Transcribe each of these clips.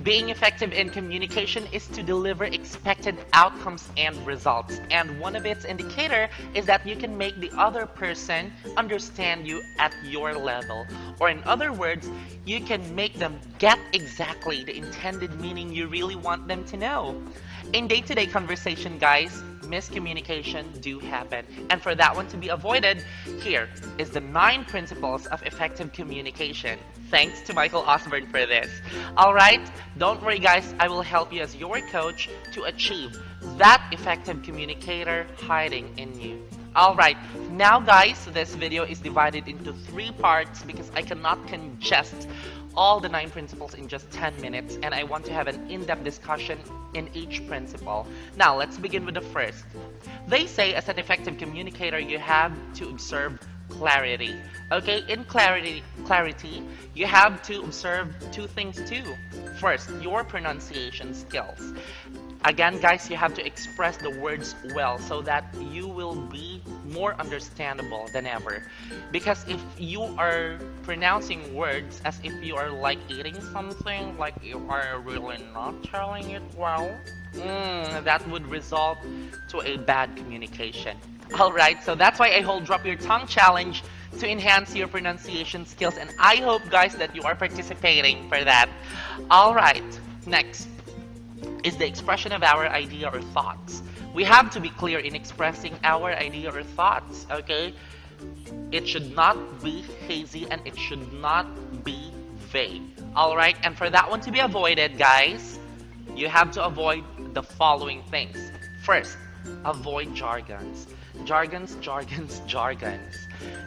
Being effective in communication is to deliver expected outcomes and results. And one of its indicator is that you can make the other person understand you at your level. Or in other words, you can make them get exactly the intended meaning you really want them to know. In day-to-day conversation, guys, miscommunication do happen. And for that one to be avoided, here is the 9 principles of effective communication. Thanks to Michael Osborne for this. Alright, don't worry guys, I will help you as your coach to achieve that effective communicator hiding in you. Alright, now guys, this video is divided into 3 parts because I cannot congest all the 9 principles in just 10 minutes, and I want to have an in-depth discussion in each principle. Now, let's begin with the first. They say as an effective communicator, you have to observe clarity. Okay, in clarity, you have to observe 2 things too. First, your pronunciation skills. Again, guys, you have to express the words well so that you will be more understandable than ever. Because if you are pronouncing words as if you are like eating something, like you are really not telling it well, that would result to a bad communication. Alright, so that's why I hold Drop Your Tongue Challenge to enhance your pronunciation skills, and I hope, guys, that you are participating for that. Alright, next is the expression of our idea or thoughts. We have to be clear in expressing our idea or thoughts, okay? It should not be hazy and it should not be vague. Alright, and for that one to be avoided, guys, you have to avoid the following things. First, avoid jargons. Jargons.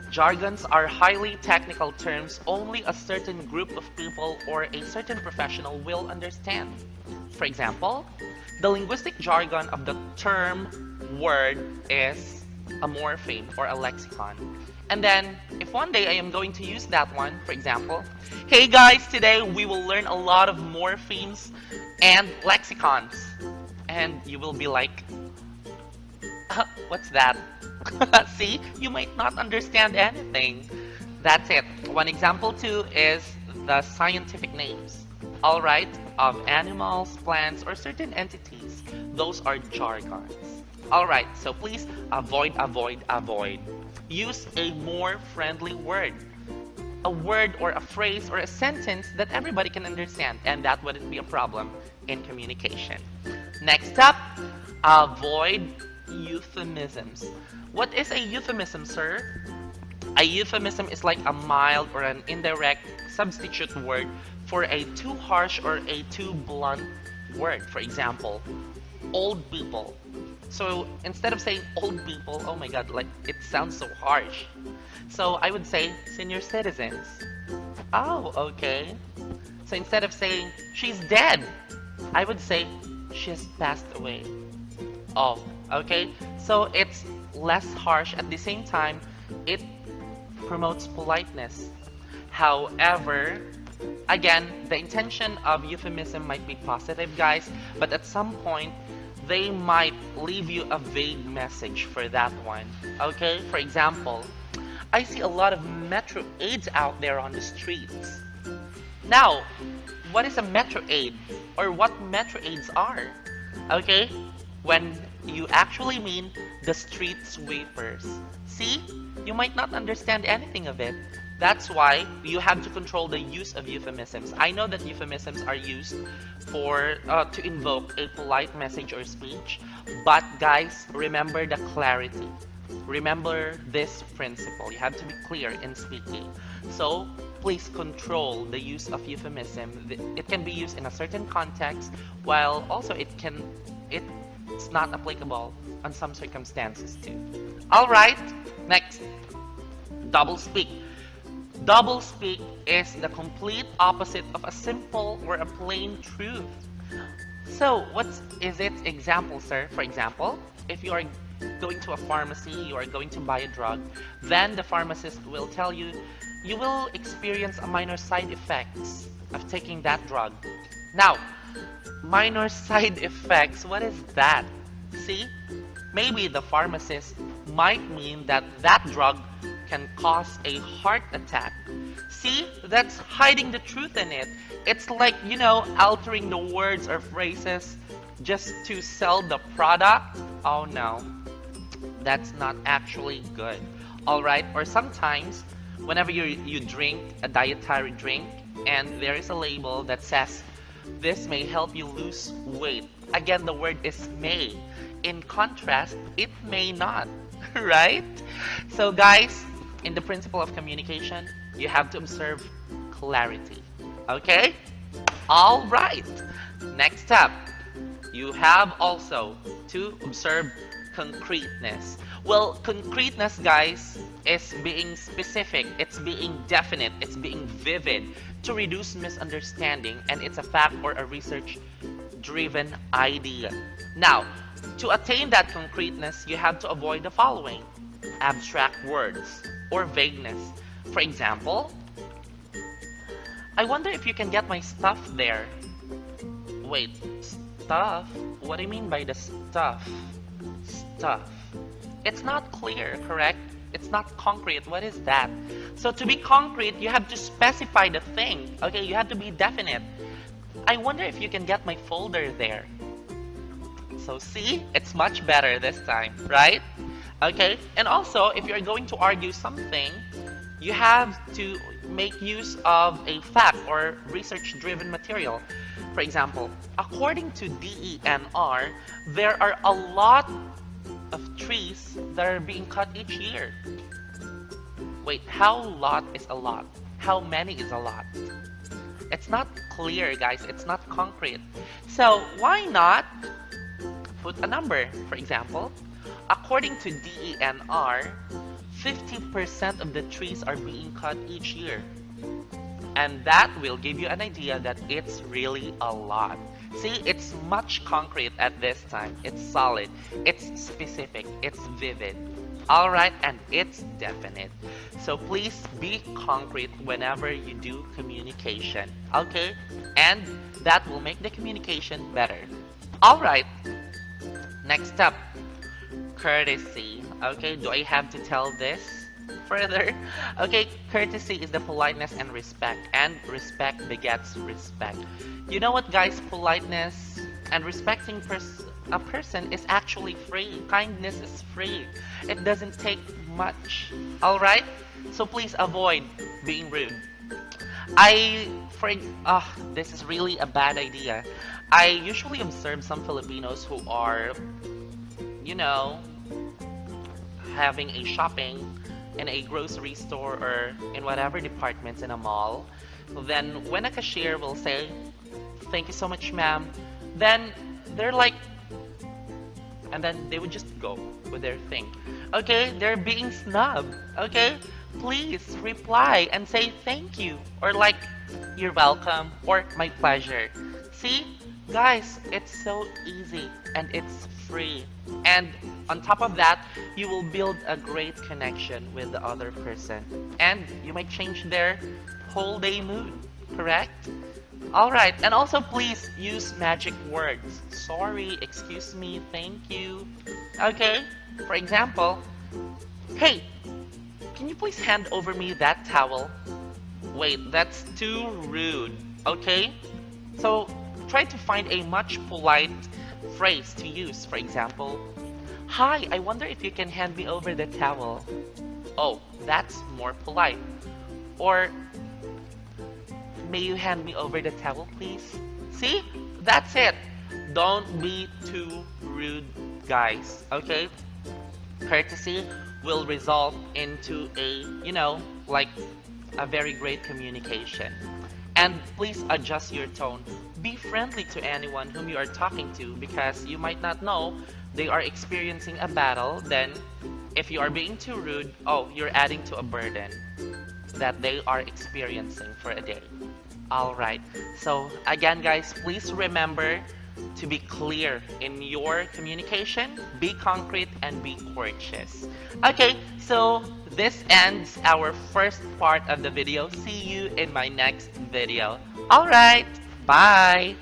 Jargons are highly technical terms only a certain group of people or a certain professional will understand. For example, the linguistic jargon of the term word is a morpheme or a lexicon. And then, if one day I am going to use that one, for example, hey guys, today we will learn a lot of morphemes and lexicons. And you will be like, what's that? See, you might not understand anything. That's it. One example too is the scientific names, alright, of animals, plants, or certain entities. Those are jargons. Alright, so please avoid. Use a more friendly word. A word or a phrase or a sentence that everybody can understand, and that wouldn't be a problem in communication. Next up, avoid euphemisms. What is a euphemism, sir? A euphemism is like a mild or an indirect substitute word for a too harsh or a too blunt word. For example, old people. So instead of saying old people, oh my god, like it sounds so harsh. So I would say senior citizens. Oh, okay. So instead of saying she's dead, I would say she's passed away. Oh, okay. So it's less harsh. At the same time, it promotes politeness. However, again, the intention of euphemism might be positive, guys, but at some point, they might leave you a vague message for that one. Okay? For example, I see a lot of metro aids out there on the streets. Now, what is a metro aid? Or what metro aids are? Okay? When you actually mean the street sweepers. See? You might not understand anything of it. That's why you have to control the use of euphemisms. I know that euphemisms are used for to invoke a polite message or speech, but guys, remember the clarity. Remember this principle. You have to be clear in speaking. So please control the use of euphemism. It can be used in a certain context, while also it's not applicable on some circumstances too. Alright, next, doublespeak. Doublespeak is the complete opposite of a simple or a plain truth. So what is its example, sir? For example, if you are going to a pharmacy, you are going to buy a drug, then the pharmacist will tell you, you will experience a minor side effects of taking that drug. Now, minor side effects, what is that? See, maybe the pharmacist might mean that that drug can cause a heart attack. See, that's hiding the truth in it. It's like, altering the words or phrases just to sell the product. Oh no, that's not actually good. Alright, or sometimes, whenever you drink a dietary drink and there is a label that says, this may help you lose weight. Again, the word is may. In contrast, it may not, right? So guys, in the principle of communication, you have to observe clarity, okay? All right, next up, you have also to observe concreteness. Well, concreteness, guys, is being specific, it's being definite, it's being vivid to reduce misunderstanding, and it's a fact or a research-driven idea. Now, to attain that concreteness, you have to avoid the following: abstract words or vagueness. For example, I wonder if you can get my stuff there. Wait, stuff? What do you mean by the stuff? Stuff. It's not clear, correct? It's not concrete. What is that? So to be concrete, you have to specify the thing. Okay, you have to be definite. I wonder if you can get my folder there. So see, it's much better this time, right? Okay, and also, if you're going to argue something, you have to make use of a fact or research-driven material. For example, according to DENR, there are a lot of trees that are being cut each year. Wait, how lot is a lot? How many is a lot? It's not clear, guys. It's not concrete. So why not put a number? For example, according to DENR, 50% of the trees are being cut each year. And that will give you an idea that it's really a lot. See, it's much concrete at this time. It's solid, it's specific, it's vivid. Alright, and it's definite. So please be concrete whenever you do communication. Okay? And that will make the communication better. Alright, next up, courtesy. Okay, do I have to tell this further? Okay, courtesy is the politeness and respect begets respect. You know what, guys? Politeness and respecting a person is actually free. Kindness is free. It doesn't take much. Alright? So please avoid being rude. This is really a bad idea. I usually observe some Filipinos who are, having a shopping in a grocery store or in whatever departments in a mall. Then when a cashier will say, "Thank you so much, ma'am," then they're like, and then they would just go with their thing. Okay, they're being snubbed. Okay, please reply and say thank you, or like, "You're welcome," or "My pleasure." See, guys, it's so easy and it's free. And on top of that, you will build a great connection with the other person. And you might change their whole day mood, correct? Alright, and also please use magic words. Sorry, excuse me, thank you. Okay, for example, "Hey, can you please hand over me that towel?" Wait, that's too rude, okay? So try to find a much polite phrase to use. For example, "Hi, I wonder if you can hand me over the towel." Oh, that's more polite. Or, "May you hand me over the towel, please?" See? That's it. Don't be too rude, guys. Okay? Courtesy will result into a, like a very great communication. And please adjust your tone. Be friendly to anyone whom you are talking to, because you might not know they are experiencing a battle. Then if you are being too rude, you're adding to a burden that they are experiencing for a day. Alright, so again, guys, please remember to be clear in your communication, be concrete, and be courteous. Okay, so this ends our first part of the video. See you in my next video. Alright, bye!